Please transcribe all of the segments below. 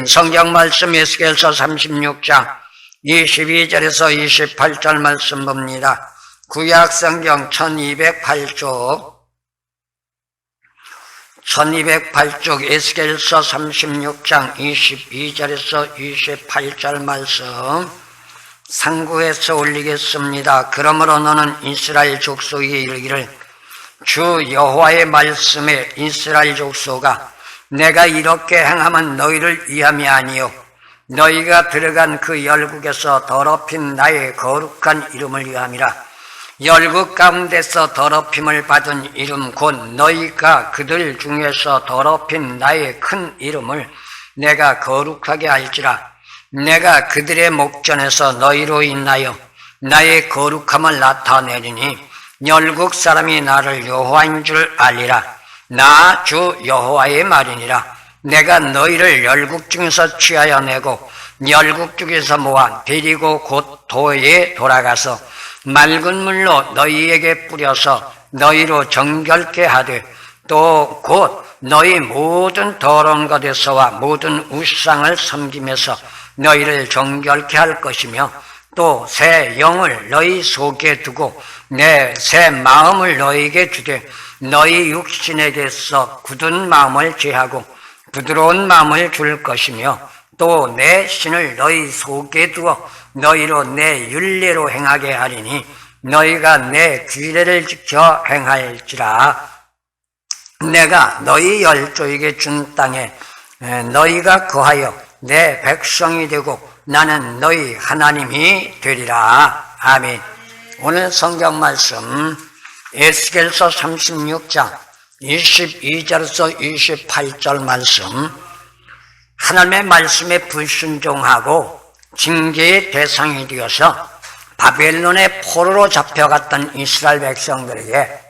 주신 성경 말씀 에스겔서 36장 22절에서 28절 말씀 봅니다. 구약 성경 1208쪽 에스겔서 36장 22절에서 28절 말씀 상구해서 올리겠습니다. 그러므로 너는 이스라엘 족속에게 이르기를 주 여호와의 말씀에 이스라엘 족속아 내가 이렇게 행하면 너희를 위함이 아니요 너희가 들어간 그 열국에서 더럽힌 나의 거룩한 이름을 위함이라. 열국 가운데서 더럽힘을 받은 이름 곧 너희가 그들 중에서 더럽힌 나의 큰 이름을 내가 거룩하게 할지라. 내가 그들의 목전에서 너희로 인하여 나의 거룩함을 나타내리니 열국 사람이 나를 여호와인 줄 알리라. 나 주 여호와의 말이니라. 내가 너희를 열국 중에서 취하여 내고 열국 중에서 모아 데리고 곧 도에 돌아가서 맑은 물로 너희에게 뿌려서 너희로 정결케 하되 또 곧 너희 모든 더러운 것에서와 모든 우상을 섬기면서 너희를 정결케 할 것이며 또 새 영을 너희 속에 두고 내 새 마음을 너희에게 주되 너희 육신에게서 굳은 마음을 제하고 부드러운 마음을 줄 것이며 또 내 신을 너희 속에 두어 너희로 내 율례로 행하게 하리니 너희가 내 규례를 지켜 행할지라. 내가 너희 열조에게 준 땅에 너희가 거하여 내 백성이 되고 나는 너희 하나님이 되리라. 아멘. 오늘 성경 말씀 에스겔서 36장 22절에서 28절 말씀 하나님의 말씀에 불순종하고 징계의 대상이 되어서 바벨론의 포로로 잡혀갔던 이스라엘 백성들에게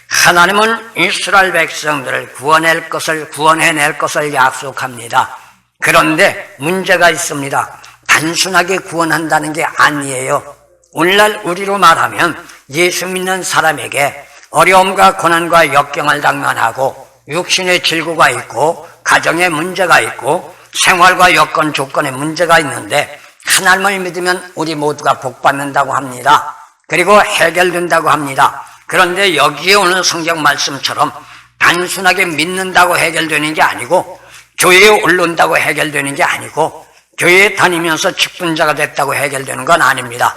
하나님은 이스라엘 백성들을 구원해낼 것을 약속합니다. 그런데 문제가 있습니다. 단순하게 구원한다는 게 아니에요. 오늘날 우리로 말하면 예수 믿는 사람에게 어려움과 고난과 역경을 당면하고 육신의 질고가 있고 가정에 문제가 있고 생활과 여건 조건에 문제가 있는데 하나님을 믿으면 우리 모두가 복받는다고 합니다. 그리고 해결된다고 합니다. 그런데 여기에 오는 성경 말씀처럼 단순하게 믿는다고 해결되는 게 아니고 교회에 올라온다고 해결되는 게 아니고 교회에 다니면서 직분자가 됐다고 해결되는 건 아닙니다.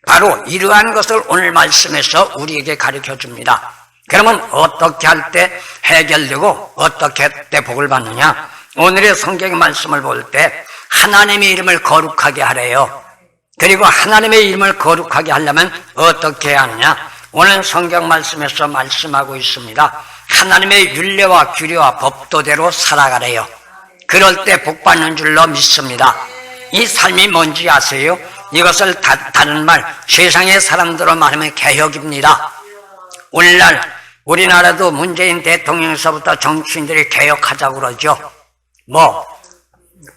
바로 이러한 것을 오늘 말씀에서 우리에게 가르쳐 줍니다. 그러면 어떻게 할 때 해결되고 어떻게 할 때 복을 받느냐? 오늘의 성경 말씀을 볼 때 하나님의 이름을 거룩하게 하래요. 그리고 하나님의 이름을 거룩하게 하려면 어떻게 해야 하느냐? 오늘 성경 말씀에서 말씀하고 있습니다. 하나님의 율례와 규례와 법도대로 살아가래요. 그럴 때 복받는 줄로 믿습니다. 이 삶이 뭔지 아세요? 이것을 다른 말, 세상의 사람들로 말하면 개혁입니다. 오늘날 우리나라도 문재인 대통령에서부터 정치인들이 개혁하자고 그러죠.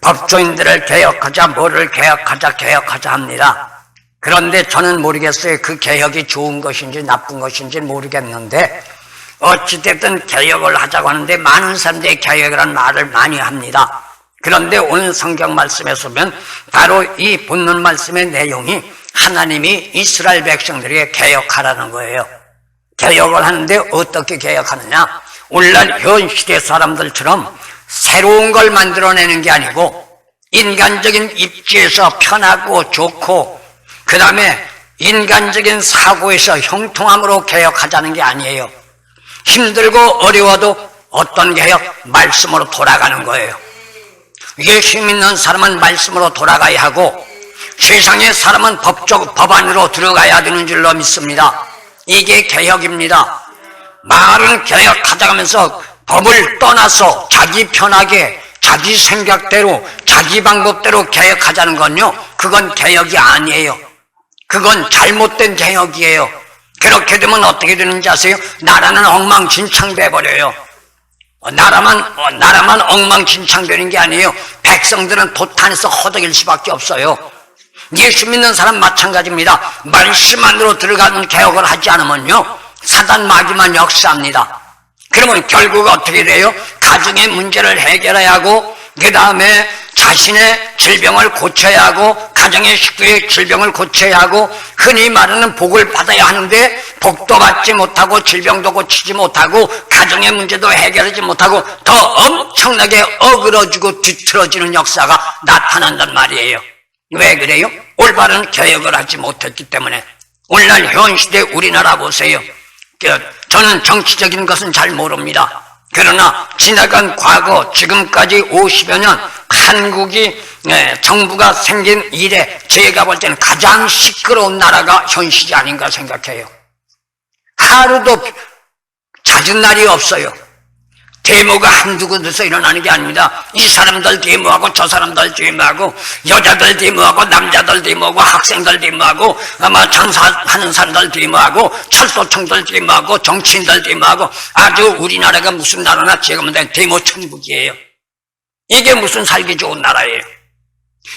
법조인들을 개혁하자, 뭐를 개혁하자 합니다. 그런데 저는 모르겠어요. 그 개혁이 좋은 것인지 나쁜 것인지 모르겠는데 어찌됐든 개혁을 하자고 하는데 많은 사람들이 개혁이라는 말을 많이 합니다. 그런데 오늘 성경 말씀에서 보면 바로 이 본문 말씀의 내용이 하나님이 이스라엘 백성들에게 개혁하라는 거예요. 개혁을 하는데 어떻게 개혁하느냐? 오늘날 현 시대 사람들처럼 새로운 걸 만들어내는 게 아니고 인간적인 입지에서 편하고 좋고 그 다음에 인간적인 사고에서 형통함으로 개혁하자는 게 아니에요. 힘들고 어려워도 어떤 개혁? 말씀으로 돌아가는 거예요. 예수 믿는 사람은 말씀으로 돌아가야 하고 세상의 사람은 법 안으로 들어가야 되는 줄로 믿습니다. 이게 개혁입니다. 말은 개혁하자 하면서 법을 떠나서 자기 편하게 자기 생각대로 자기 방법대로 개혁하자는 건요, 그건 개혁이 아니에요. 그건 잘못된 개혁이에요. 그렇게 되면 어떻게 되는지 아세요? 나라는 엉망진창 돼버려요. 나라만 엉망진창 되는 게 아니에요. 백성들은 도탄에서 허덕일 수밖에 없어요. 예수 믿는 사람 마찬가지입니다. 말씀 안으로 들어가는 개혁을 하지 않으면요, 사단 마귀만 역사합니다. 그러면 결국 어떻게 돼요? 가정의 문제를 해결해야 하고 그 다음에 자신의 질병을 고쳐야 하고 가정의 식구의 질병을 고쳐야 하고 흔히 말하는 복을 받아야 하는데 복도 받지 못하고 질병도 고치지 못하고 가정의 문제도 해결하지 못하고 더 엄청나게 어그러지고 뒤틀어지는 역사가 나타난단 말이에요. 왜 그래요? 올바른 개혁을 하지 못했기 때문에. 오늘날 현시대 우리나라 보세요. 저는 정치적인 것은 잘 모릅니다. 그러나 지나간 과거 지금까지 50여 년 한국이 정부가 생긴 이래 제가 볼 때는 가장 시끄러운 나라가 현실이 아닌가 생각해요. 하루도 잦은 날이 없어요. 데모가 한두 군데서 일어나는 게 아닙니다. 이 사람들 데모하고 저 사람들 데모하고 여자들 데모하고 남자들 데모하고 학생들 데모하고 아마 장사하는 사람들 데모하고 철도청들 데모하고 정치인들 데모하고 아주 우리나라가 무슨 나라나 제가 보면 데모 천국이에요. 이게 무슨 살기 좋은 나라예요.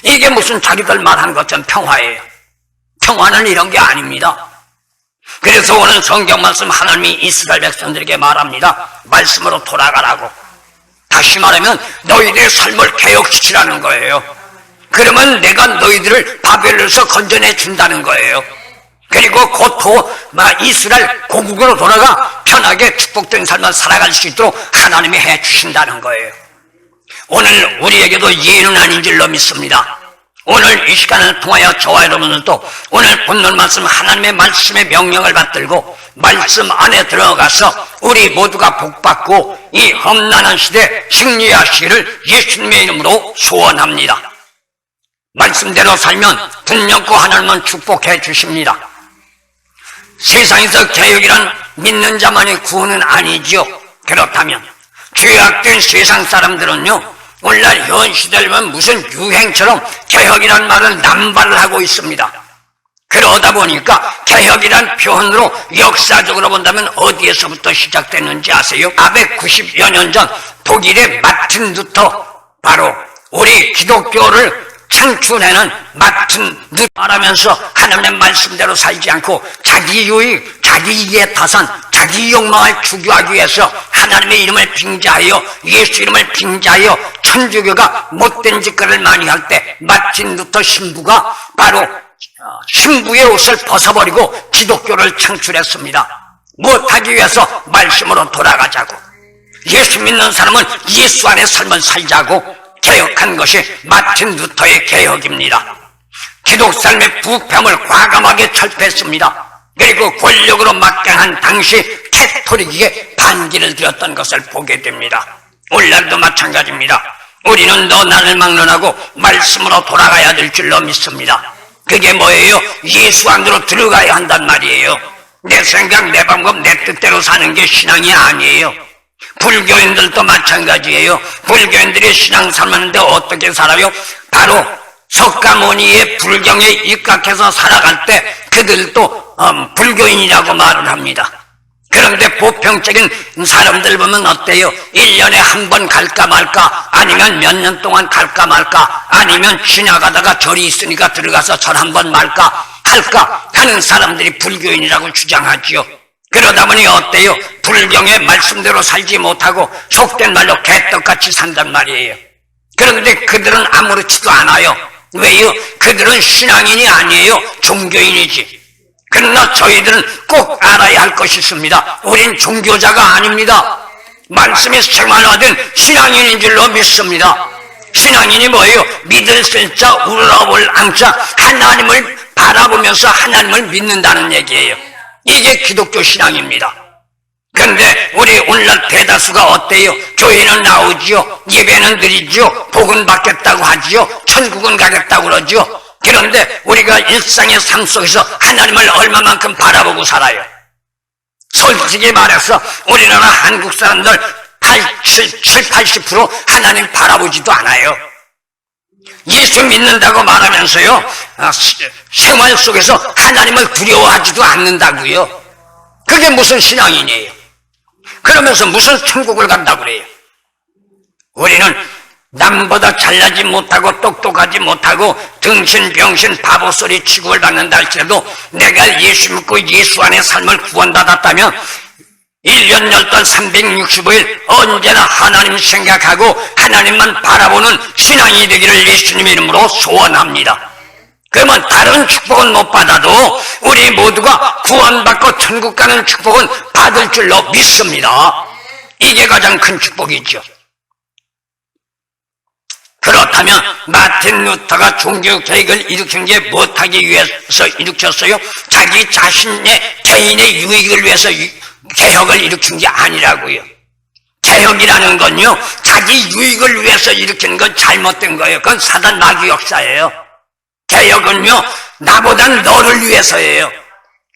이게 무슨 자기들 말한 것처럼 평화예요. 평화는 이런 게 아닙니다. 그래서 오늘 성경 말씀 하나님이 이스라엘 백성들에게 말합니다. 말씀으로 돌아가라고. 다시 말하면 너희들의 삶을 개혁시키라는 거예요. 그러면 내가 너희들을 바벨론에서 건져내 준다는 거예요. 그리고 곧 이스라엘 고국으로 돌아가 편하게 축복된 삶을 살아갈 수 있도록 하나님이 해주신다는 거예요. 오늘 우리에게도 예는 아닌 줄로 믿습니다. 오늘 이 시간을 통하여 저와 여러분들도 오늘 본문 말씀 하나님의 말씀의 명령을 받들고 말씀 안에 들어가서 우리 모두가 복받고 이 험난한 시대 승리하시기를 예수님의 이름으로 소원합니다. 말씀대로 살면 분명코 하나님은 축복해 주십니다. 세상에서 개혁이란 믿는 자만의 구원은 아니지요. 그렇다면 죄악된 세상 사람들은요, 오늘날 현 시대를 보면 무슨 유행처럼 개혁이란 말을 남발을 하고 있습니다. 그러다 보니까 개혁이란 표현으로 역사적으로 본다면 어디에서부터 시작됐는지 아세요? 490여 년 전 독일의 마틴 루터, 바로 우리 기독교를 창출해낸 마틴 루터 말하면서 하나님의 말씀대로 살지 않고 자기 유익, 자기 이익에 타산, 자기 욕망을 추구하기 위해서 하나님의 이름을 빙자하여 예수 이름을 빙자하여 천주교가 못된 짓거리를 많이 할 때 마틴 루터 신부가 바로 신부의 옷을 벗어버리고 기독교를 창출했습니다. 못하기 위해서 말씀으로 돌아가자고, 예수 믿는 사람은 예수 안에 삶을 살자고 개혁한 것이 마틴 루터의 개혁입니다. 기독 삶의 부패함을 과감하게 철폐했습니다. 그리고 권력으로 막강한 당시 캐토릭에게 반기를 드렸던 것을 보게 됩니다. 오늘날도 마찬가지입니다. 우리는 너 나를 막론하고 말씀으로 돌아가야 될 줄로 믿습니다. 그게 뭐예요? 예수 안으로 들어가야 한단 말이에요. 내 생각, 내 방법, 내 뜻대로 사는 게 신앙이 아니에요. 불교인들도 마찬가지예요. 불교인들이 신앙 삶하는데 어떻게 살아요? 바로 석가모니의 불경에 입각해서 살아갈 때 그들도 불교인이라고 말을 합니다. 그런데 보편적인 사람들 보면 어때요? 1년에 한 번 갈까 말까, 아니면 몇 년 동안 갈까 말까, 아니면 지나가다가 절이 있으니까 들어가서 절 한 번 말까 할까 하는 사람들이 불교인이라고 주장하지요. 그러다 보니 어때요? 불경의 말씀대로 살지 못하고 속된 말로 개떡같이 산단 말이에요. 그런데 그들은 아무렇지도 않아요. 왜요? 그들은 신앙인이 아니에요. 종교인이지. 그러나 저희들은 꼭 알아야 할 것이 있습니다. 우린 종교자가 아닙니다. 말씀이 생활화된 신앙인인 줄로 믿습니다. 신앙인이 뭐예요? 믿을 쓸자 우러볼 앙자, 하나님을 바라보면서 하나님을 믿는다는 얘기예요. 이게 기독교 신앙입니다. 그런데 우리 오늘날 대다수가 어때요? 교회는 나오지요, 예배는 드리지요, 복은 받겠다고 하지요, 천국은 가겠다고 그러지요. 그런데 우리가 일상의 삶 속에서 하나님을 얼마만큼 바라보고 살아요? 솔직히 말해서 우리나라 한국 사람들 80% 하나님 바라보지도 않아요. 예수 믿는다고 말하면서요, 생활 속에서 하나님을 두려워하지도 않는다고요. 그게 무슨 신앙이에요? 그러면서 무슨 천국을 간다고 그래요? 우리는 남보다 잘나지 못하고 똑똑하지 못하고 등신 병신 바보 소리 취급을 받는다 할지라도 내가 예수 믿고 예수 안에 삶을 구원받았다면 1년 10달 365일 언제나 하나님 생각하고 하나님만 바라보는 신앙이 되기를 예수님 이름으로 소원합니다. 그러면 다른 축복은 못 받아도 우리 모두가 구원받고 천국 가는 축복은 받을 줄로 믿습니다. 이게 가장 큰 축복이죠. 그렇다면 마틴 루터가 종교개혁을 일으킨 게 못하기 위해서 일으켰어요? 자기 자신의 개인의 유익을 위해서 개혁을 일으킨 게 아니라고요. 개혁이라는 건요, 자기 유익을 위해서 일으키는 건 잘못된 거예요. 그건 사단 마귀 역사예요. 개혁은요, 나보단 너를 위해서예요.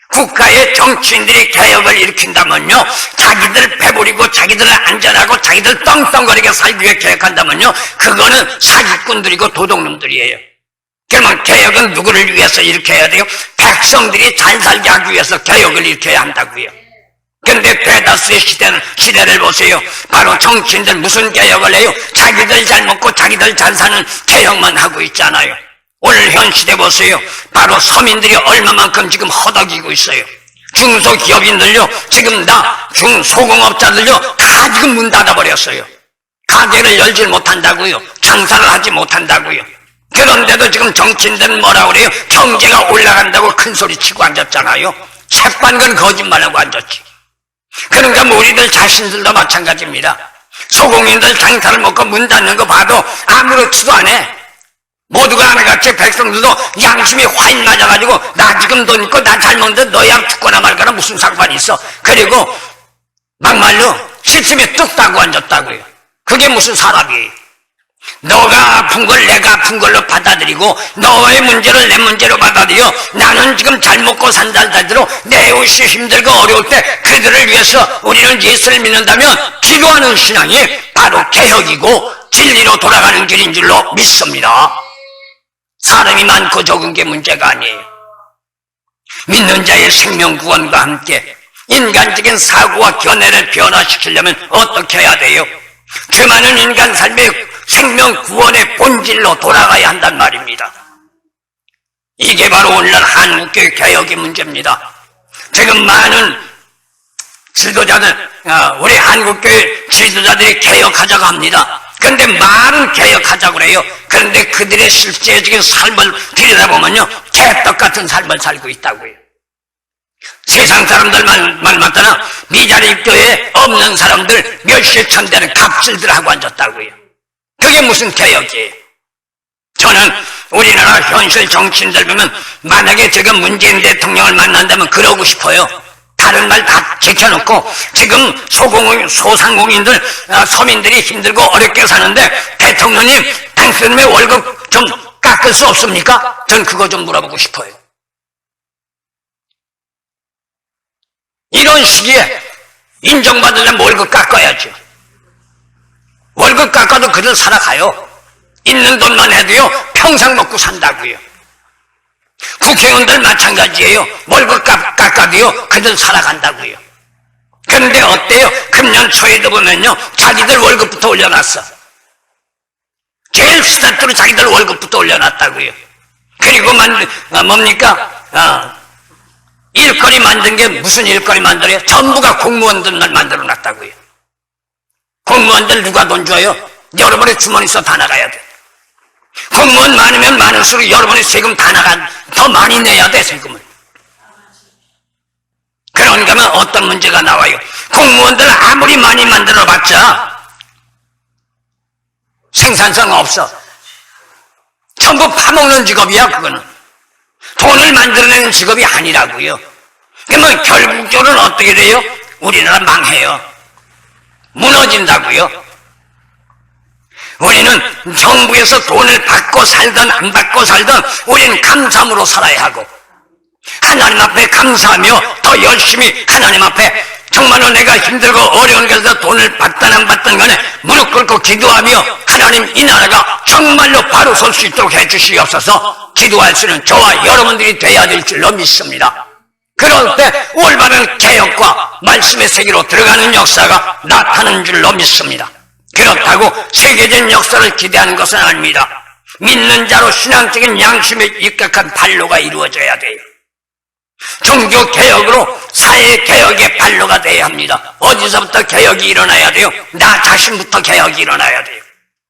국가의 정치인들이 개혁을 일으킨다면요, 자기들 배부리고 자기들 안전하고 자기들 떵떵거리게 살기 위해 개혁한다면요, 그거는 사기꾼들이고 도둑놈들이에요. 그러면 개혁은 누구를 위해서 일으켜야 돼요? 백성들이 잘 살게 하기 위해서 개혁을 일으켜야 한다고요. 그런데 대다수의 시대를 보세요. 바로 정치인들 무슨 개혁을 해요? 자기들 잘 먹고 자기들 잘 사는 개혁만 하고 있잖아요. 오늘 현 시대 보세요. 바로 서민들이 얼마만큼 지금 허덕이고 있어요. 중소기업인들요, 지금 다 중소공업자들요, 다 지금 문 닫아버렸어요. 가게를 열질 못한다고요. 장사를 하지 못한다고요. 그런데도 지금 정치인들은 뭐라고 그래요? 경제가 올라간다고 큰 소리 치고 앉았잖아요. 새빨간 거짓말하고 앉았지. 그러니까 우리들 자신들도 마찬가지입니다. 소공인들 장사를 먹고 문 닫는 거 봐도 아무렇지도 않아. 모두가 하나같이 백성들도 양심이 화인 맞아가지고 나 지금 돈 있고 나 잘 먹는데 너야 죽거나 말거나 무슨 상관이 있어. 그리고 막말로 시침이 뚝 따고 앉았다고요. 그게 무슨 사람이에요. 너가 아픈 걸 내가 아픈 걸로 받아들이고 너의 문제를 내 문제로 받아들여 나는 지금 잘 먹고 산다대로 내 옷이 힘들고 어려울 때 그들을 위해서 우리는 예수를 믿는다면 기도하는 신앙이 바로 개혁이고 진리로 돌아가는 길인 줄로 믿습니다. 사람이 많고 적은 게 문제가 아니에요. 믿는 자의 생명 구원과 함께 인간적인 사고와 견해를 변화시키려면 어떻게 해야 돼요? 죄 많은 인간 삶의 생명 구원의 본질로 돌아가야 한단 말입니다. 이게 바로 오늘날 한국교회 개혁의 문제입니다. 지금 많은 지도자들, 우리 한국교회 지도자들이 개혁하자고 합니다. 그런데 말은 개혁하자고 그래요. 그런데 그들의 실제적인 삶을 들여다보면요, 개떡 같은 삶을 살고 있다고요. 세상 사람들 말 맞다나 미자리 교회에 없는 사람들 몇십 천 대는 갑질들 하고 앉았다고요. 그게 무슨 개혁이에요? 저는 우리나라 현실 정치인들 보면 만약에 제가 문재인 대통령을 만난다면 그러고 싶어요. 다른 말 다 제쳐놓고 지금 소상공인들, 서민들이 힘들고 어렵게 사는데 대통령님 당신의 월급 좀 깎을 수 없습니까? 전 그거 좀 물어보고 싶어요. 이런 시기에 인정받으려면 월급 깎아야죠. 월급 깎아도 그들 살아가요. 있는 돈만 해도요 평생 먹고 산다고요. 국회의원들 마찬가지예요. 월급 깎아도요 그들 살아간다고요. 그런데 어때요? 금년 초에도 보면요 자기들 월급부터 올려놨어. 제일 스타트로 자기들 월급부터 올려놨다고요. 그리고 뭡니까? 일거리 만든 게 무슨 일거리 만들어요? 전부가 공무원들만 만들어놨다고요. 공무원들 누가 돈 줘요? 여러분의 주머니에서 다 나가야 돼. 공무원 많으면 많을수록 여러분의 세금 다 더 많이 내야 돼, 세금을. 그런가 하면 어떤 문제가 나와요? 공무원들 아무리 많이 만들어봤자 생산성 없어. 전부 파먹는 직업이야, 그거는. 돈을 만들어내는 직업이 아니라고요. 그러면 결국적으로는 어떻게 돼요? 우리나라 망해요. 무너진다고요. 우리는 정부에서 돈을 받고 살든 안 받고 살든 우리는 감사함으로 살아야 하고 하나님 앞에 감사하며 더 열심히 하나님 앞에 정말로 내가 힘들고 어려운 곳에서 돈을 받든 안 받든 간에 무릎 꿇고 기도하며 하나님 이 나라가 정말로 바로 설 수 있도록 해주시옵소서. 기도할 수 있는 저와 여러분들이 돼야 될 줄로 믿습니다. 그럴 때 올바른 개혁과 말씀의 세계로 들어가는 역사가 나타나는 줄로 믿습니다. 그렇다고 세계적인 역사를 기대하는 것은 아닙니다. 믿는 자로 신앙적인 양심에 입각한 발로가 이루어져야 돼요. 종교개혁으로 사회개혁의 발로가 돼야 합니다. 어디서부터 개혁이 일어나야 돼요? 나 자신부터 개혁이 일어나야 돼요.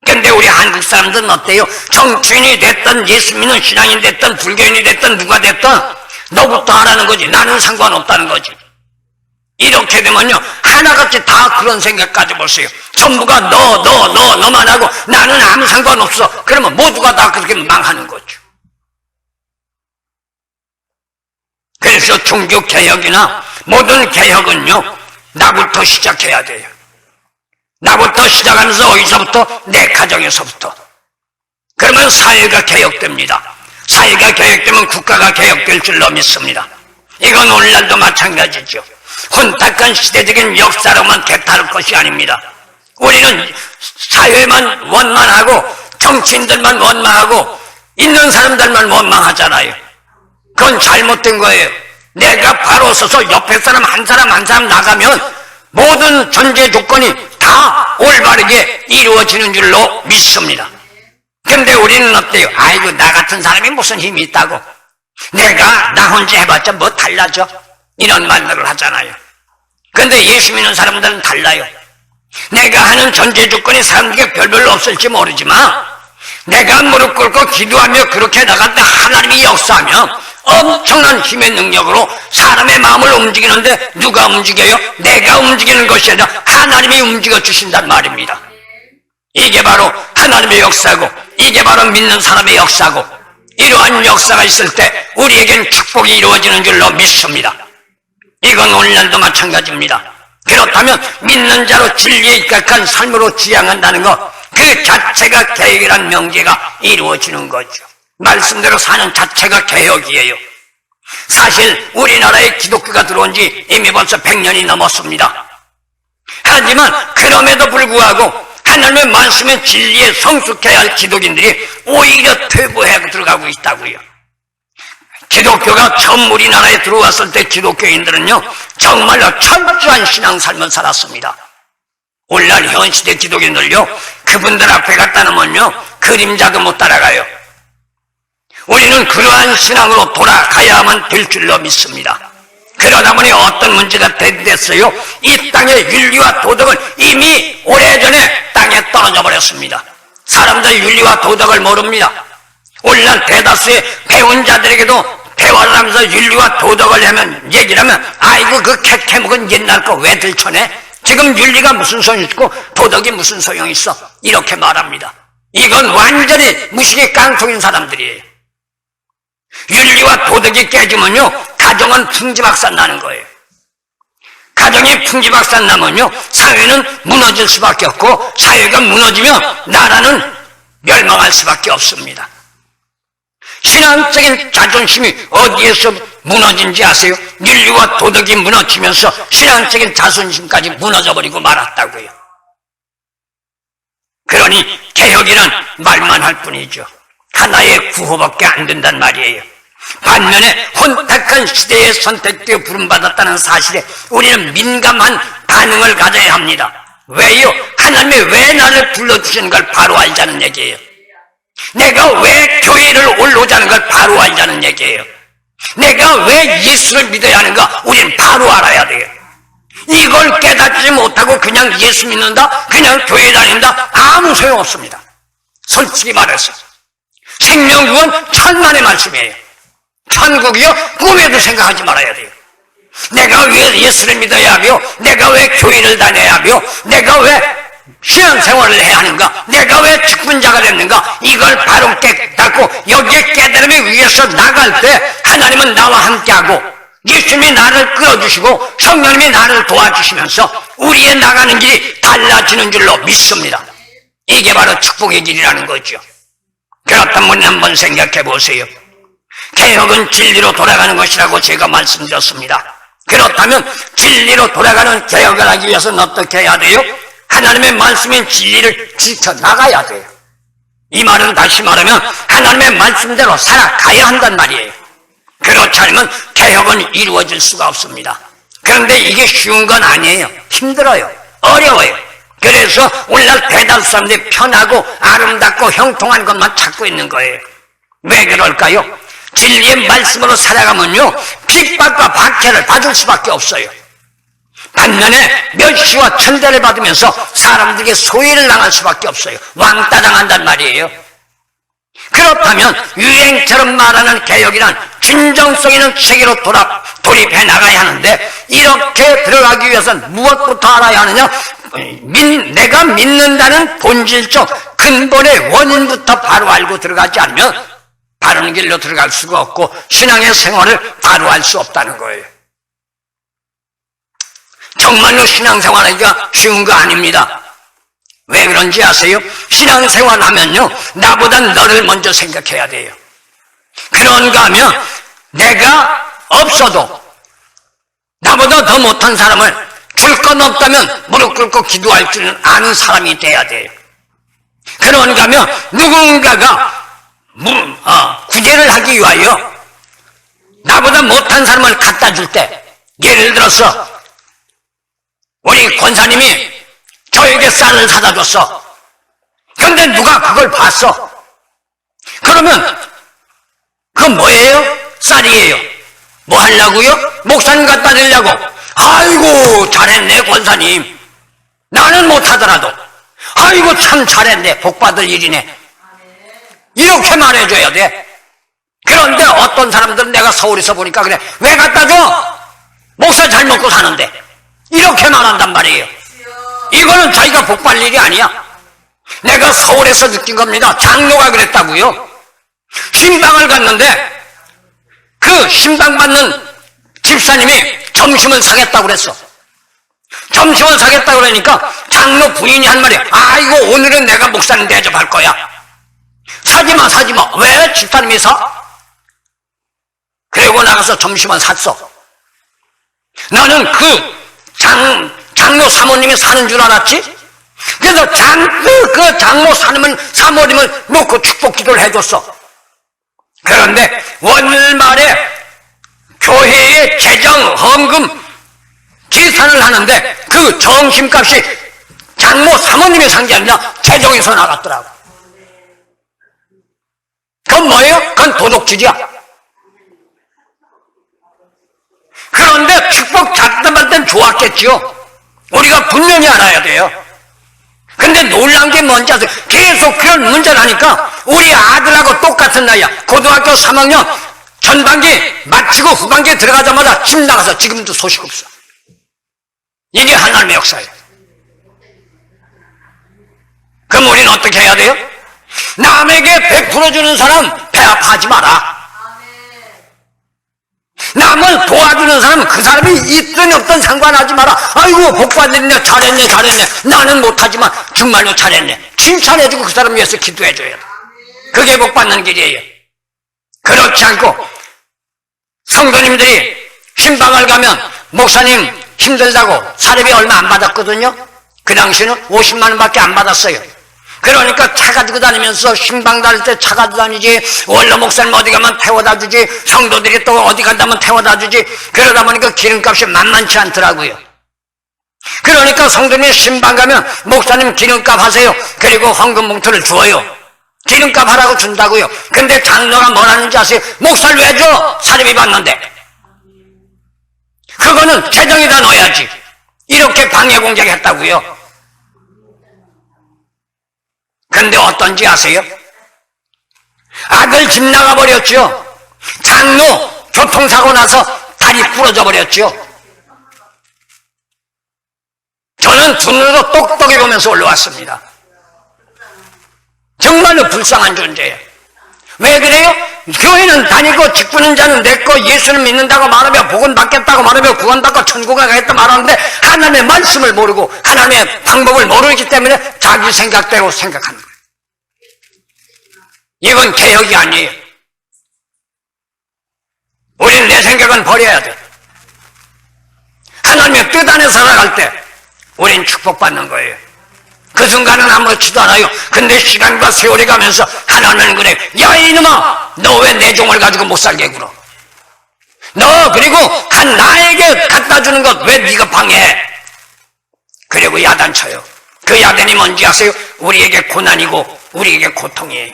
근데 우리 한국 사람들은 어때요? 정치인이 됐든 예수 믿는 신앙인이 됐든 불교인이 됐든 누가 됐든 너부터 하라는 거지, 나는 상관없다는 거지. 이렇게 되면요, 하나같이 다 그런 생각 가져보세요. 전부가 너만 하고 나는 아무 상관없어. 그러면 모두가 다 그렇게 망하는 거죠. 그래서 종교개혁이나 모든 개혁은요, 나부터 시작해야 돼요. 나부터 시작하면서 어디서부터? 내 가정에서부터. 그러면 사회가 개혁됩니다. 사회가 개혁되면 국가가 개혁될 줄로 믿습니다. 이건 오늘날도 마찬가지죠. 혼탁한 시대적인 역사로만 개탈할 것이 아닙니다. 우리는 사회만 원만하고 정치인들만 원망하고 있는 사람들만 원망하잖아요. 그건 잘못된 거예요. 내가 바로 서서 옆에 사람 한 사람 나가면 모든 전제 조건이 다 올바르게 이루어지는 줄로 믿습니다. 근데 우리는 어때요? 아이고, 나 같은 사람이 무슨 힘이 있다고, 나 혼자 해봤자 뭐 달라져, 이런 말들을 하잖아요. 근데 예수 믿는 사람들은 달라요. 내가 하는 전제 조건이 사람들에게 별별로 없을지 모르지만 내가 무릎 꿇고 기도하며 그렇게 나갈 때 하나님이 역사하면 엄청난 힘의 능력으로 사람의 마음을 움직이는데 누가 움직여요? 내가 움직이는 것이 아니라 하나님이 움직여 주신단 말입니다. 이게 바로 하나님의 역사고, 이게 바로 믿는 사람의 역사고, 이러한 역사가 있을 때 우리에겐 축복이 이루어지는 줄로 믿습니다. 이건 오늘날도 마찬가지입니다. 그렇다면 믿는 자로 진리에 입각한 삶으로 지향한다는 것, 그 자체가 개혁이란 명제가 이루어지는 거죠. 말씀대로 사는 자체가 개혁이에요. 사실 우리나라에 기독교가 들어온 지 이미 벌써 100년이 넘었습니다. 하지만 그럼에도 불구하고 하나님의 말씀의 진리에 성숙해야 할 기독인들이 오히려 퇴보해 들어가고 있다고요. 기독교가 처음 우리나라에 들어왔을 때 기독교인들은요, 정말로 철저한 신앙삶을 살았습니다. 오늘날 현시대 기독인들요, 그분들 앞에 갖다 놓으면요, 그림자도 못 따라가요. 우리는 그러한 신앙으로 돌아가야만 될 줄로 믿습니다. 그러다 보니 어떤 문제가 됐어요? 이 땅의 윤리와 도덕은 이미 오래전에 땅에 떨어져 버렸습니다. 사람들 윤리와 도덕을 모릅니다. 오늘날 대다수의 배운 자들에게도 대화를 하면서 윤리와 도덕을 얘기를 하면, 아이고, 그 캐캐묵은 옛날 거 왜 들춰내? 지금 윤리가 무슨 소용이 있고 도덕이 무슨 소용이 있어? 이렇게 말합니다. 이건 완전히 무식이 깡통인 사람들이에요. 윤리와 도덕이 깨지면요, 가정은 풍지박산 나는 거예요. 가정이 풍지박산 나면요, 사회는 무너질 수밖에 없고, 사회가 무너지면 나라는 멸망할 수밖에 없습니다. 신앙적인 자존심이 어디에서 무너진지 아세요? 윤리와 도덕이 무너지면서 신앙적인 자존심까지 무너져버리고 말았다고요. 그러니 개혁이란 말만 할 뿐이죠. 하나의 구호밖에 안 된단 말이에요. 반면에 혼탁한 시대에 선택되어 부름받았다는 사실에 우리는 민감한 반응을 가져야 합니다. 왜요? 하나님이 왜 나를 불러주시는 걸 바로 알자는 얘기예요. 내가 왜 교회를 올라오자는 걸 바로 알자는 얘기예요. 내가 왜 예수를 믿어야 하는가 우린 바로 알아야 돼요. 이걸 깨닫지 못하고 그냥 예수 믿는다, 그냥 교회 다닌다, 아무 소용없습니다. 솔직히 말해서 생명구원 천만의 말씀이에요. 천국이요? 꿈에도 생각하지 말아야 돼요. 내가 왜 예수를 믿어야 하며, 내가 왜 교회를 다녀야 하며, 내가 왜 신앙생활을 해야 하는가, 내가 왜 직분자가 됐는가, 이걸 바로 깨닫고 여기에 깨달음이 위해서 나갈 때 하나님은 나와 함께하고 예수님이 나를 끌어주시고 성령님이 나를 도와주시면서 우리의 나가는 길이 달라지는 줄로 믿습니다. 이게 바로 축복의 길이라는 거죠. 그렇다면 한번 생각해 보세요. 개혁은 진리로 돌아가는 것이라고 제가 말씀드렸습니다. 그렇다면 진리로 돌아가는 개혁을 하기 위해서는 어떻게 해야 돼요? 하나님의 말씀인 진리를 지켜나가야 돼요. 이 말은 다시 말하면 하나님의 말씀대로 살아가야 한단 말이에요. 그렇지 않으면 개혁은 이루어질 수가 없습니다. 그런데 이게 쉬운 건 아니에요. 힘들어요. 어려워요. 그래서 오늘날 대다수 사람들이 편하고 아름답고 형통한 것만 찾고 있는 거예요. 왜 그럴까요? 진리의 말씀으로 살아가면요, 핍박과 박해를 받을 수밖에 없어요. 반면에 멸시와 천대를 받으면서 사람들에게 소외를 당할 수밖에 없어요. 왕따 당한단 말이에요. 그렇다면 유행처럼 말하는 개혁이란 진정성 있는 체계로 돌입해 나가야 하는데, 이렇게 들어가기 위해서는 무엇부터 알아야 하느냐? 내가 믿는다는 본질적 근본의 원인부터 바로 알고 들어가지 않으면 바른 길로 들어갈 수가 없고 신앙의 생활을 바로 할 수 없다는 거예요. 정말로 신앙생활하기가 쉬운 거 아닙니다. 왜 그런지 아세요? 신앙생활 하면요, 나보다 너를 먼저 생각해야 돼요. 그런가 하면 내가 없어도 나보다 더 못한 사람을 줄 건 없다면 무릎 꿇고 기도할 줄 아는 사람이 돼야 돼요. 그런가 하면 누군가가 구제를 하기 위하여 나보다 못한 사람을 갖다 줄 때, 예를 들어서 우리 권사님이 저에게 쌀을 사다 줬어. 그런데 누가 그걸 봤어. 그러면 그건 뭐예요? 쌀이에요. 뭐 하려고요? 목사님 갖다 드리려고. 아이고 잘했네 권사님. 나는 못하더라도 아이고 참 잘했네, 복받을 일이네, 이렇게 말해줘야 돼. 그런데 어떤 사람들은 내가 서울에서 보니까 그래, 왜 갖다 줘? 목사 잘 먹고 사는데, 이렇게 말한단 말이에요. 이거는 자기가 복받을 일이 아니야. 내가 서울에서 느낀 겁니다. 장로가 그랬다고요. 신방을 갔는데 그 신방 받는 집사님이 점심을 사겠다고 그랬어. 점심을 사겠다고 그러니까 장로 부인이 한 말이, 아이고 오늘은 내가 목사님 대접할 거야. 사지마 사지마. 왜? 집사님이 사? 그리고 나가서 점심을 샀어. 나는 그 장로 사모님이 사는 줄 알았지? 그래서 그 장로 사모님을 놓고 축복 기도를 해줬어. 그런데 월말에 교회에 재정, 헌금, 계산을 하는데 그 점심값이 장로 사모님이 산 게 아니라 재정에서 나갔더라고. 그건 뭐예요? 그건 도둑질이야. 그런데 축복 잡담할 땐 좋았겠지요. 우리가 분명히 알아야 돼요. 근데 놀란 게 뭔지 아세요? 계속 그런 문제를 하니까 우리 아들하고 똑같은 나이야. 고등학교 3학년 전반기 마치고 후반기에 들어가자마자 집 나가서 지금도 소식 없어. 이게 하나님의 역사예요. 그럼 우리는 어떻게 해야 돼요? 남에게 베풀어주는 사람 배 아파하지 마라. 남을 도와주는 사람은 그 사람이 있든 없든 상관하지 마라. 아이고 복받았네, 잘했네. 나는 못하지만 정말로 잘했네. 칭찬해주고 그 사람 위해서 기도해줘야 돼. 그게 복받는 길이에요. 그렇지 않고 성도님들이 신방을 가면 목사님 힘들다고 사례비 얼마 안 받았거든요. 그 당시에는 50만 원밖에 안 받았어요. 그러니까 차 가지고 다니면서 신방 다닐 때 차 가지고 다니지, 원로 목사님 어디 가면 태워다 주지, 성도들이 또 어디 간다면 태워다 주지. 그러다 보니까 기름값이 만만치 않더라고요. 그러니까 성도님이 신방 가면 목사님 기름값 하세요. 그리고 헌금 봉투를 주어요. 기름값 하라고 준다고요. 근데 장로가 뭘 하는지 아세요? 목사를 왜 줘? 사례비 받는데. 그거는 재정에다 넣어야지. 이렇게 방해 공작했다고요. 근데 어떤지 아세요? 아들 집 나가버렸죠. 장로 교통사고 나서 다리 부러져 버렸죠. 저는 두 눈으로 똑똑히 보면서 올라왔습니다. 정말로 불쌍한 존재예요. 왜 그래요? 교회는 다니고 직분은 자는 내거 예수를 믿는다고 말하며 복음 받겠다고 말하며 구원받고 천국에 가겠다 말하는데 하나님의 말씀을 모르고 하나님의 방법을 모르기 때문에 자기 생각대로 생각하는 거예요. 이건 개혁이 아니에요. 우리는 내 생각은 버려야 돼. 하나님의 뜻 안에 살아갈 때 우린 축복받는 거예요. 그 순간은 아무렇지도 않아요. 근데 시간과 세월이 가면서 하나님은 그래, 야 이놈아, 너 왜 내 종을 가지고 못 살게 굴어? 너 그리고 나에게 갖다 주는 것 왜 네가 방해해? 그리고 야단쳐요. 그 야단이 뭔지 아세요? 우리에게 고난이고 우리에게 고통이에요.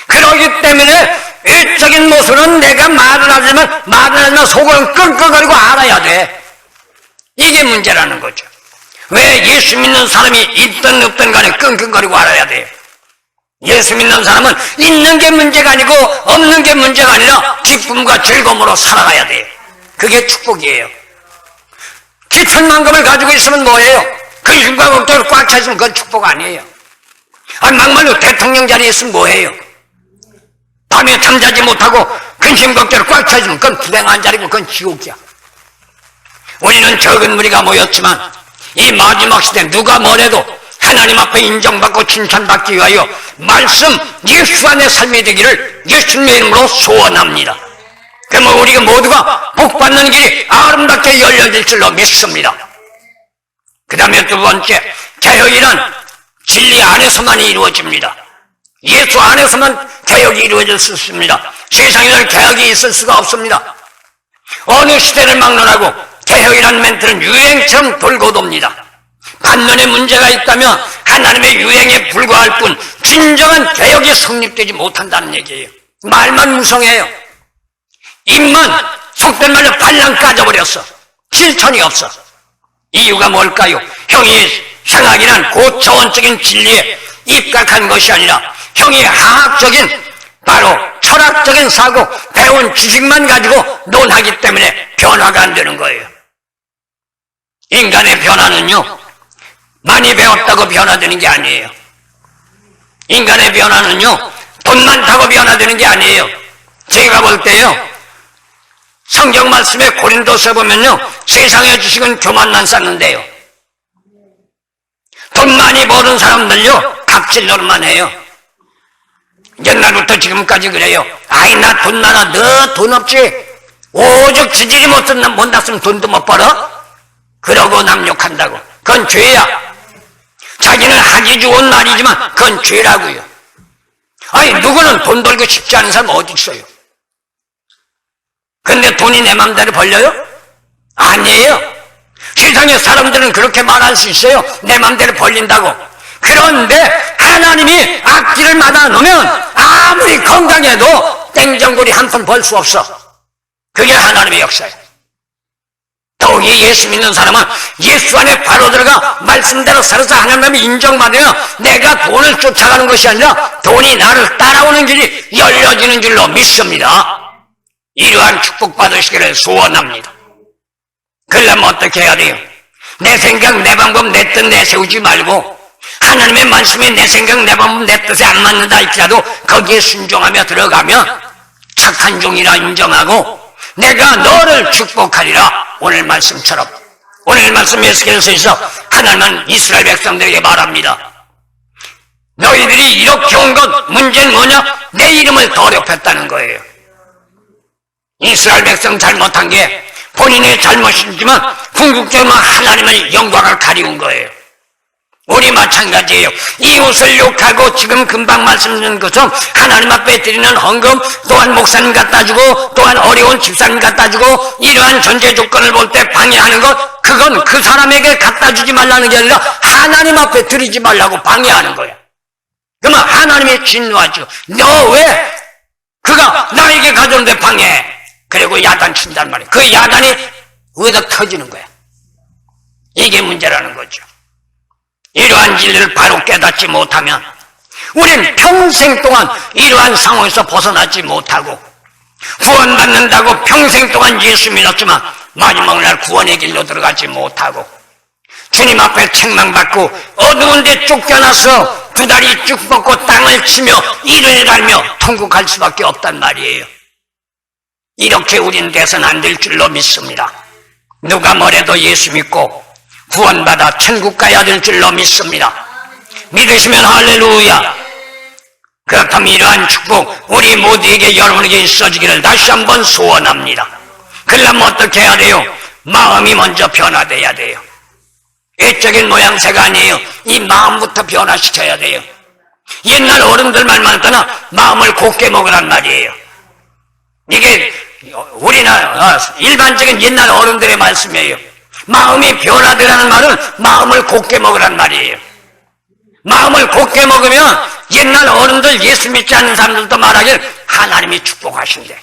그러기 때문에 외적인 모습은 내가 말을 하지만 속은 끙끙거리고 알아야 돼. 이게 문제라는 거죠. 왜 예수 믿는 사람이 있든 없든 간에 끙끙거리고 알아야 돼요. 예수 믿는 사람은 있는 게 문제가 아니고 없는 게 문제가 아니라 기쁨과 즐거움으로 살아가야 돼요. 그게 축복이에요. 기천만금을 가지고 있으면 뭐예요? 근심과 걱정으로 꽉 차 있으면 그건 축복 아니에요. 막말로 대통령 자리에 있으면 뭐예요? 밤에 잠자지 못하고 근심 걱정으로 꽉 차 있으면 그건 불행한 자리고 그건 지옥이야. 우리는 적은 무리가 모였지만 이 마지막 시대 누가 뭐래도 하나님 앞에 인정받고 칭찬받기 위하여 말씀 예수 안의 삶이 되기를 예수님의 이름으로 소원합니다. 그러면 우리가 모두가 복받는 길이 아름답게 열려질 줄로 믿습니다. 그 다음에 두 번째, 개혁이란 진리 안에서만 이루어집니다. 예수 안에서만 개혁이 이루어질 수 있습니다. 세상에는 개혁이 있을 수가 없습니다. 어느 시대를 막론하고 개혁이라는 멘트는 유행처럼 돌고 돕니다. 반면에 문제가 있다면 하나님의 유행에 불과할 뿐 진정한 개혁이 성립되지 못한다는 얘기예요. 말만 무성해요. 입만 속된 말로 발랑 까져버렸어. 실천이 없어. 이유가 뭘까요? 형이 생각이란 고차원적인 진리에 입각한 것이 아니라 형이 하학적인 바로 철학적인 사고 배운 지식만 가지고 논하기 때문에 변화가 안 되는 거예요. 인간의 변화는요 많이 배웠다고 변화되는 게 아니에요. 인간의 변화는요 돈 많다고 변화되는 게 아니에요. 제가 볼 때요 성경 말씀에 고린도서 보면요 세상의 지식은 교만만 쌓는데요 돈 많이 버는 사람들요 갑질 노릇만 해요. 옛날부터 지금까지 그래요. 아이 나 돈 많아. 너 돈 없지? 오죽 지질이 못 났으면 돈도 못 벌어? 그러고 남욕한다고. 그건 죄야. 자기는 하기 좋은 말이지만 그건 죄라고요. 아니 누구는 돈 벌고 싶지 않은 사람 어디 있어요? 근데 돈이 내 맘대로 벌려요? 아니에요. 세상에 사람들은 그렇게 말할 수 있어요. 내 맘대로 벌린다고. 그런데 하나님이 악기를 맞아 놓으면 아무리 건강해도 땡전구리 한 푼 벌 수 없어. 그게 하나님의 역사예요. 더욱이 예수 믿는 사람은 예수 안에 바로 들어가 말씀대로 살아서 하나님의 인정받으면 내가 돈을 쫓아가는 것이 아니라 돈이 나를 따라오는 길이 열려지는 줄로 믿습니다. 이러한 축복 받으시기를 소원합니다. 그러려면 어떻게 해야 돼요? 내 생각, 내 방법, 내 뜻 내세우지 말고 하나님의 말씀이 내 생각, 내 방법, 내 뜻에 안 맞는다 할지라도 거기에 순종하며 들어가면 착한 종이라 인정하고 내가 너를 축복하리라. 오늘 말씀처럼 오늘 말씀 에스겔서에서 하나님은 이스라엘 백성들에게 말합니다. 너희들이 이렇게 온 것 문제는 뭐냐? 내 이름을 더럽혔다는 거예요. 이스라엘 백성 잘못한 게 본인의 잘못이지만 궁극적으로 하나님의 영광을 가리운 거예요. 우리 마찬가지예요. 이웃을 욕하고 지금 금방 말씀드린 것처럼 하나님 앞에 드리는 헌금 또한 목사님 갖다 주고 또한 어려운 집사님 갖다 주고 이러한 전제 조건을 볼 때 방해하는 것 그건 그 사람에게 갖다 주지 말라는 게 아니라 하나님 앞에 드리지 말라고 방해하는 거야. 그러면 하나님이 진노하죠. 너 왜 그가 나에게 가져오는데 방해해? 그리고 야단친단 말이야. 그 야단이 의덕 터지는 거야. 이게 문제라는 거죠. 이러한 진리를 바로 깨닫지 못하면 우린 평생 동안 이러한 상황에서 벗어나지 못하고 구원받는다고 평생 동안 예수 믿었지만 마지막 날 구원의 길로 들어가지 못하고 주님 앞에 책망받고 어두운 데 쫓겨나서 두 다리 쭉 뻗고 땅을 치며 이를 갈며 통곡할 수밖에 없단 말이에요. 이렇게 우린 돼서는 안 될 줄로 믿습니다. 누가 뭐래도 예수 믿고 구원받아 천국 가야 될 줄로 믿습니다. 믿으시면 할렐루야. 그렇다면 이러한 축복 우리 모두에게 여러분에게 있어지기를 다시 한번 소원합니다. 그러려면 어떻게 해야 돼요? 마음이 먼저 변화돼야 돼요. 외적인 모양새가 아니에요. 이 마음부터 변화시켜야 돼요. 옛날 어른들 말만 떠나 마음을 곱게 먹으란 말이에요. 이게 우리나라 일반적인 옛날 어른들의 말씀이에요. 마음이 변화되라는 말은 마음을 곱게 먹으란 말이에요. 마음을 곱게 먹으면 옛날 어른들 예수 믿지 않는 사람들도 말하길 하나님이 축복하신대.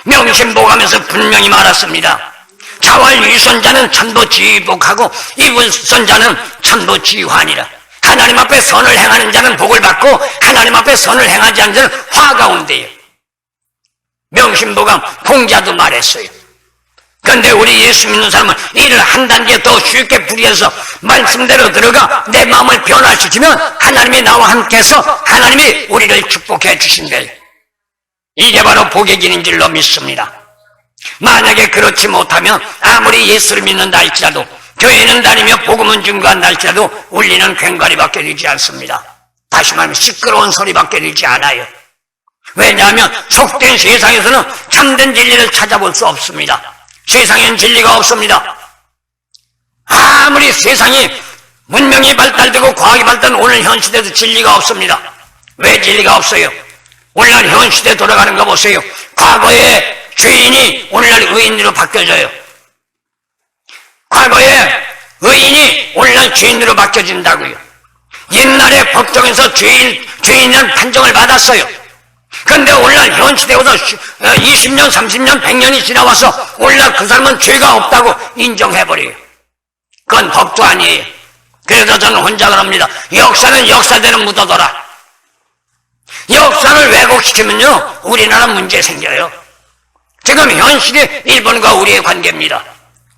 명심보감에서 분명히 말했습니다. 자활유선자는 천도지복하고 이불선자는 천도지환이라. 하나님 앞에 선을 행하는 자는 복을 받고 하나님 앞에 선을 행하지 않는 자는 화가 온대요. 명심보감 공자도 말했어요. 그런데 우리 예수 믿는 사람은 이를 한 단계 더 쉽게 부리해서 말씀대로 들어가 내 마음을 변화시키면 하나님이 나와 함께해서 하나님이 우리를 축복해 주신대요. 이게 바로 복의 길인 줄로 믿습니다. 만약에 그렇지 못하면 아무리 예수를 믿는다 할지라도 교회는 다니며 복음은 증거한다 할지라도 울리는 괭과리밖에 되지 않습니다. 다시 말하면 시끄러운 소리밖에 되지 않아요. 왜냐하면 속된 세상에서는 참된 진리를 찾아볼 수 없습니다. 세상엔 진리가 없습니다. 아무리 세상이 문명이 발달되고 과학이 발달된 오늘 현 시대도 진리가 없습니다. 왜 진리가 없어요? 오늘날 현 시대에 돌아가는 거 보세요. 과거의 죄인이 오늘날 의인으로 바뀌어져요. 과거의 의인이 오늘날 죄인으로 바뀌어진다고요. 옛날에 법정에서 죄인이라는 판정을 받았어요. 그런데 오늘날 현 시대보다 20년, 30년, 100년이 지나와서 오늘날 그 사람은 죄가 없다고 인정해버려요. 그건 법도 아니에요. 그래서 저는 혼자 그럽니다. 역사는 역사대로 묻어둬라. 역사를 왜곡시키면요 우리나라 문제 생겨요. 지금 현 시대 일본과 우리의 관계입니다.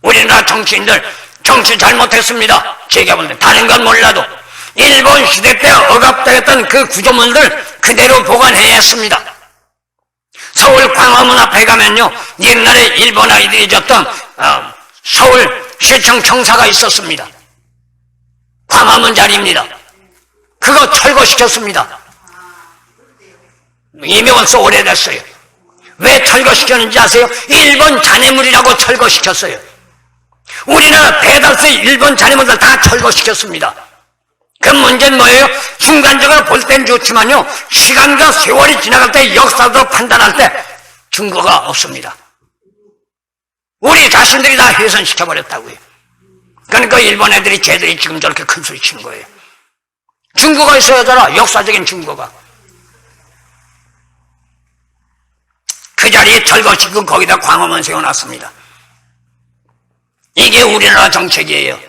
우리나라 정치인들 정치 잘못했습니다. 제가 볼 때 다른 건 몰라도 일본 시대 때 억압당했던 그 구조물들 그대로 보관해야 했습니다. 서울 광화문 앞에 가면요 옛날에 일본 아이들이 줬던 서울 시청 청사가 있었습니다. 광화문 자리입니다. 그거 철거시켰습니다. 이미 벌써 오래됐어요. 왜 철거시켰는지 아세요? 일본 잔해물이라고 철거시켰어요. 우리나라 대다수의 일본 잔해물들 다 철거시켰습니다. 그 문제는 뭐예요? 순간적으로 볼 땐 좋지만요 시간과 세월이 지나갈 때 역사도 판단할 때 증거가 없습니다. 우리 자신들이 다 훼손시켜버렸다고요. 그러니까 일본 애들이 쟤들이 지금 저렇게 큰 소리 치는 거예요. 증거가 있어야 되나? 역사적인 증거가. 그 자리에 철거시키고 거기다 광화문 세워놨습니다. 이게 우리나라 정책이에요.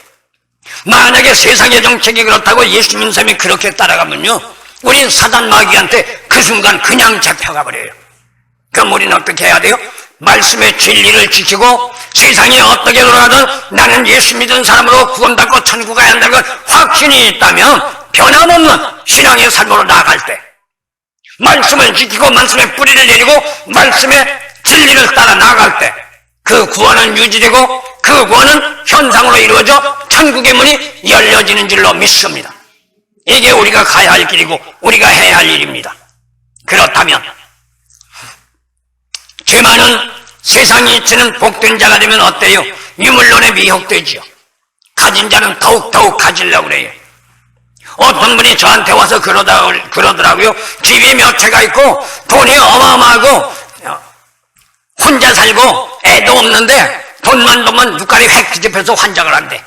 만약에 세상의 정책이 그렇다고 예수 믿는 사람이 그렇게 따라가면요 우린 사단 마귀한테 그 순간 그냥 잡혀가 버려요. 그럼 우리는 어떻게 해야 돼요? 말씀의 진리를 지키고 세상이 어떻게 돌아가든 나는 예수 믿은 사람으로 구원받고 천국 가야 한다는 걸 확신이 있다면 변함없는 신앙의 삶으로 나아갈 때 말씀을 지키고 말씀의 뿌리를 내리고 말씀의 진리를 따라 나아갈 때 그 구원은 유지되고 그 구원은 현상으로 이루어져 천국의 문이 열려지는 줄로 믿습니다. 이게 우리가 가야 할 길이고 우리가 해야 할 일입니다. 그렇다면 죄 많은 세상이 주는 복된 자가 되면 어때요? 유물론에 미혹되지요. 가진 자는 더욱더욱 가지려고 그래요. 어떤 분이 저한테 와서 그러더라고요. 집이 몇 채가 있고 돈이 어마어마하고 혼자 살고 애도 없는데 돈만 보면 눈깔이 획 뒤집혀서 환장을 한대.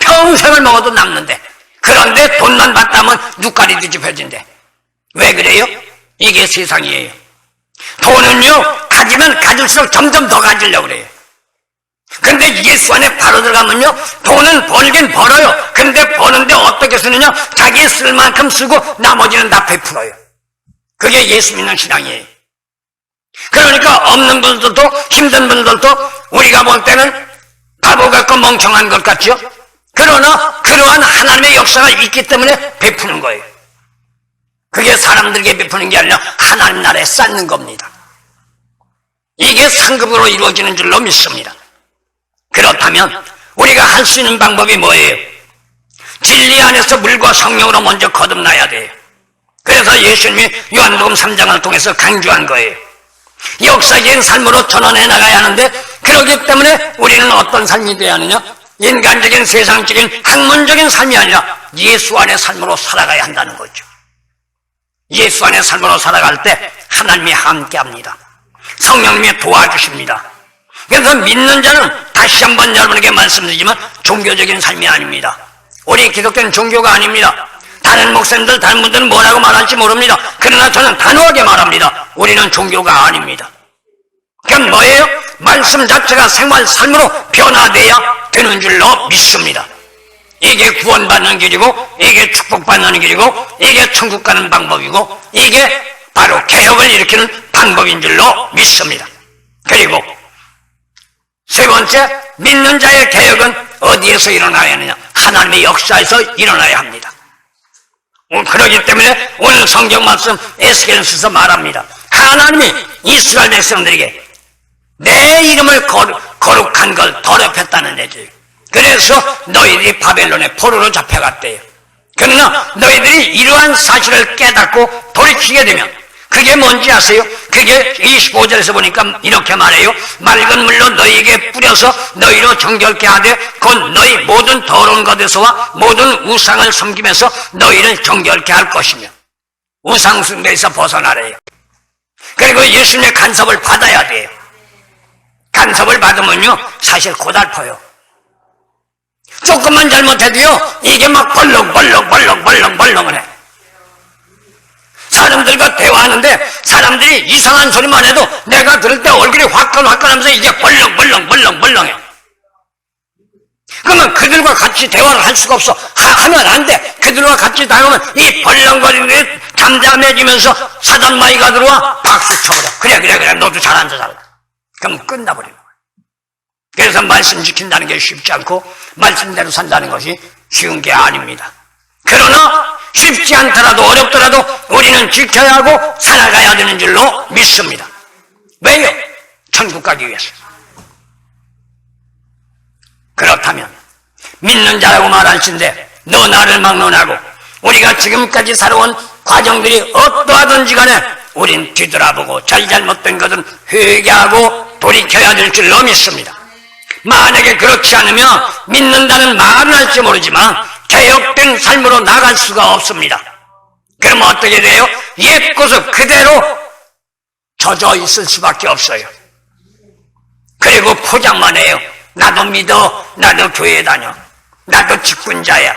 평생을 먹어도 남는데 그런데 돈만 받다면 눈깔이 뒤집혀진대. 왜 그래요? 이게 세상이에요. 돈은요 가지면 가질수록 점점 더 가지려고 그래요. 근데 예수 안에 바로 들어가면요 돈은 벌긴 벌어요. 근데 버는데 어떻게 쓰느냐? 자기 쓸 만큼 쓰고 나머지는 다 베풀어요. 그게 예수 믿는 신앙이에요. 그러니까 없는 분들도 힘든 분들도 우리가 볼 때는 바보 같고 멍청한 것 같죠? 그러나 그러한 하나님의 역사가 있기 때문에 베푸는 거예요. 그게 사람들에게 베푸는 게 아니라 하나님 나라에 쌓는 겁니다. 이게 상급으로 이루어지는 줄로 믿습니다. 그렇다면 우리가 할 수 있는 방법이 뭐예요? 진리 안에서 물과 성령으로 먼저 거듭나야 돼요. 그래서 예수님이 요한복음 3장을 통해서 강조한 거예요. 역사적인 삶으로 전환해 나가야 하는데 그렇기 때문에 우리는 어떤 삶이 되어야 하느냐? 인간적인 세상적인 학문적인 삶이 아니라 예수 안의 삶으로 살아가야 한다는 거죠. 예수 안의 삶으로 살아갈 때 하나님이 함께합니다. 성령님이 도와주십니다. 그래서 믿는 자는 다시 한번 여러분에게 말씀드리지만 종교적인 삶이 아닙니다. 우리 기독교는 종교가 아닙니다. 다른 목사님들, 다른 분들은 뭐라고 말할지 모릅니다. 그러나 저는 단호하게 말합니다. 우리는 종교가 아닙니다. 그럼 뭐예요? 말씀 자체가 생활 삶으로 변화돼야 되는 줄로 믿습니다. 이게 구원받는 길이고, 이게 축복받는 길이고, 이게 천국 가는 방법이고, 이게 바로 개혁을 일으키는 방법인 줄로 믿습니다. 그리고 세 번째, 믿는 자의 개혁은 어디에서 일어나야 하느냐? 하나님의 역사에서 일어나야 합니다. 그렇기 때문에 오늘 성경 말씀 에스겔서서 말합니다. 하나님이 이스라엘 백성들에게 내 이름을 거룩한 걸 더럽혔다는 얘기예요. 그래서 너희들이 바벨론의 포로로 잡혀갔대요. 그러나 너희들이 이러한 사실을 깨닫고 돌이키게 되면 그게 뭔지 아세요? 그게 25절에서 보니까 이렇게 말해요. 맑은 물로 너희에게 뿌려서 너희로 정결케 하되 곧 너희 모든 더러운 것에서와 모든 우상을 섬기면서 너희를 정결케 할 것이며, 우상 숭배에서 벗어나래요. 그리고 예수님의 간섭을 받아야 돼요. 간섭을 받으면요 사실 고달퍼요. 조금만 잘못해도요 이게 막 벌렁벌렁 해. 사람들과 대화하는데 사람들이 이상한 소리만 해도 내가 들을 때 얼굴이 화끈화끈하면서 이게 벌렁해. 그러면 그들과 같이 대화를 할 수가 없어. 하면 안 돼. 그들과 같이 다니면 이 벌렁거리는 게 잠잠해지면서 사단마귀가 들어와 박수 쳐버려. 그래 너도 잘한다. 그럼 끝나버리는 거예요. 그래서 말씀 지킨다는 게 쉽지 않고 말씀대로 산다는 것이 쉬운 게 아닙니다. 그러나 쉽지 않더라도 어렵더라도 우리는 지켜야 하고 살아가야 되는 줄로 믿습니다. 왜요? 천국 가기 위해서. 그렇다면 믿는 자라고 말할진데 너 나를 막론하고 우리가 지금까지 살아온 과정들이 어떠하든지 간에 우린 뒤돌아보고 잘못된 것은 회개하고 돌이켜야 될 줄로 믿습니다. 만약에 그렇지 않으면 믿는다는 말은 할지 모르지만 개혁된 삶으로 나갈 수가 없습니다. 그럼 어떻게 돼요? 옛 곳을 그대로 젖어 있을 수밖에 없어요. 그리고 포장만 해요. 나도 믿어, 나도 교회 다녀, 나도 직분자야.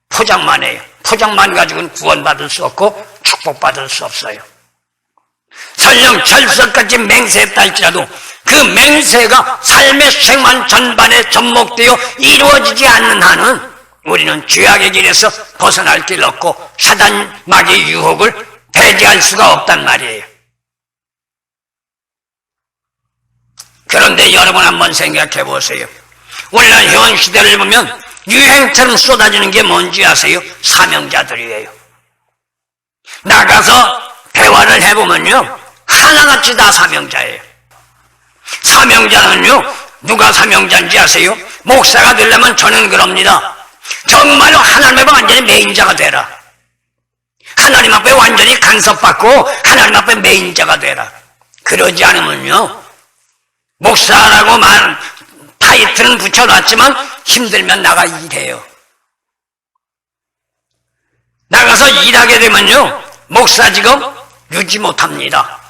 포장만 해요. 포장만 가지고는 구원받을 수 없고 축복받을 수 없어요. 설령 철석같이 맹세했다 할지라도 그 맹세가 삶의 생활 전반에 접목되어 이루어지지 않는 한은 우리는 죄악의 길에서 벗어날 길 없고 사단 마귀의 유혹을 배제할 수가 없단 말이에요. 그런데 여러분 한번 생각해 보세요. 오늘날 현 시대를 보면 유행처럼 쏟아지는 게 뭔지 아세요? 사명자들이에요. 나가서 대화를 해보면요 하나같이 다 사명자예요. 사명자는요 누가 사명자인지 아세요? 목사가 되려면 저는 그럽니다. 정말로 하나님 앞에 완전히 메인자가 되라. 하나님 앞에 완전히 간섭받고 하나님 앞에 메인자가 되라. 그러지 않으면요 목사라고 말 타이틀은 붙여놨지만 힘들면 나가 일해요. 나가서 일하게 되면요 목사 직업 유지 못합니다.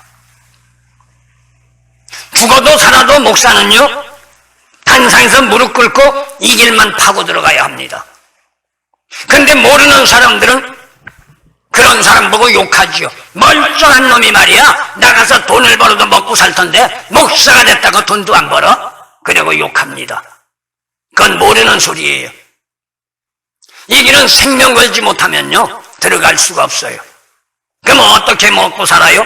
죽어도 살아도 목사는요 단상에서 무릎 꿇고 이 길만 파고 들어가야 합니다. 그런데 모르는 사람들은 그런 사람 보고 욕하지요. 멀쩡한 놈이 말이야 나가서 돈을 벌어도 먹고 살 텐데 목사가 됐다고 돈도 안 벌어? 그러고 욕합니다. 그건 모르는 소리예요. 이 길은 생명 걸지 못하면요 들어갈 수가 없어요. 그럼 어떻게 먹고 살아요?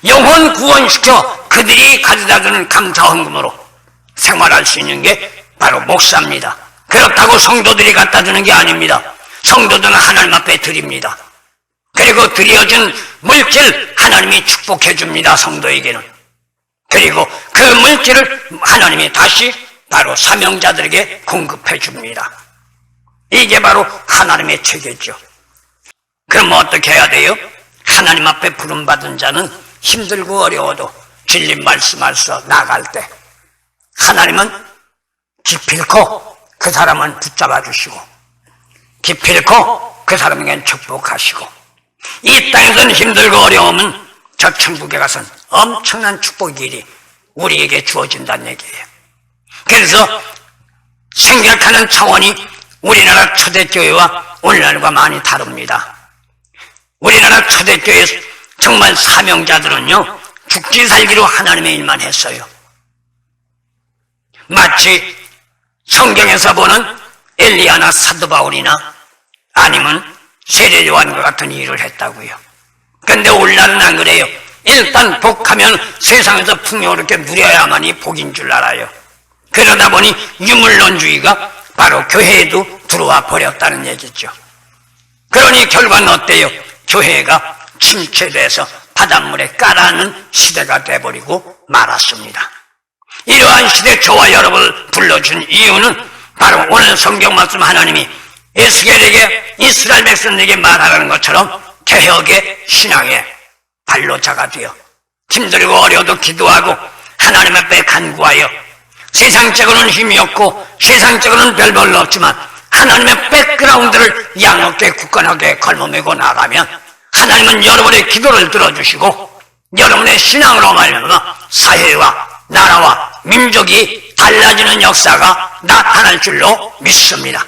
영혼 구원시켜 그들이 가져다주는 감사 헌금으로 생활할 수 있는 게 바로 목사입니다. 그렇다고 성도들이 갖다주는 게 아닙니다. 성도들은 하나님 앞에 드립니다. 그리고 드려진 물질 하나님이 축복해 줍니다. 성도에게는. 그리고 그 물질을 하나님이 다시 바로 사명자들에게 공급해 줍니다. 이게 바로 하나님의 체계죠. 그럼 어떻게 해야 돼요? 하나님 앞에 부름받은 자는 힘들고 어려워도 진리 말씀하셔서 나갈 때 하나님은 기필코 그 사람은 붙잡아 주시고 기필코 그 사람에겐 축복하시고 이 땅에서는 힘들고 어려우면 저 천국에 가서는 엄청난 축복의 일이 우리에게 주어진다는 얘기예요. 그래서 생각하는 차원이 우리나라 초대교회와 오늘날과 많이 다릅니다. 우리나라 초대교회 정말 사명자들은요, 죽기 살기로 하나님의 일만 했어요. 마치 성경에서 보는 엘리야나 사도 바울이나 아니면 세례 요한과 같은 일을 했다고요. 근데 오늘날은 안 그래요. 일단 복하면 세상에서 풍요롭게 누려야만이 복인 줄 알아요. 그러다 보니 유물론주의가 바로 교회에도 들어와 버렸다는 얘기죠. 그러니 결과는 어때요? 교회가 침체돼서 바닷물에 깔아앉는 시대가 돼버리고 말았습니다. 이러한 시대에 저와 여러분을 불러준 이유는 바로 오늘 성경 말씀 하나님이 에스겔에게 이스라엘 백성에게 말하는 것처럼 개혁의 신앙의 발로자가 되어 힘들고 어려도 기도하고 하나님 앞에 간구하여 세상적으로는 힘이 없고 세상적으로는 별볼로 없지만 하나님의 백그라운드를 양롭게 굳건하게 걸머매고 나가면 하나님은 여러분의 기도를 들어주시고 여러분의 신앙으로 말미암아 사회와 나라와 민족이 달라지는 역사가 나타날 줄로 믿습니다.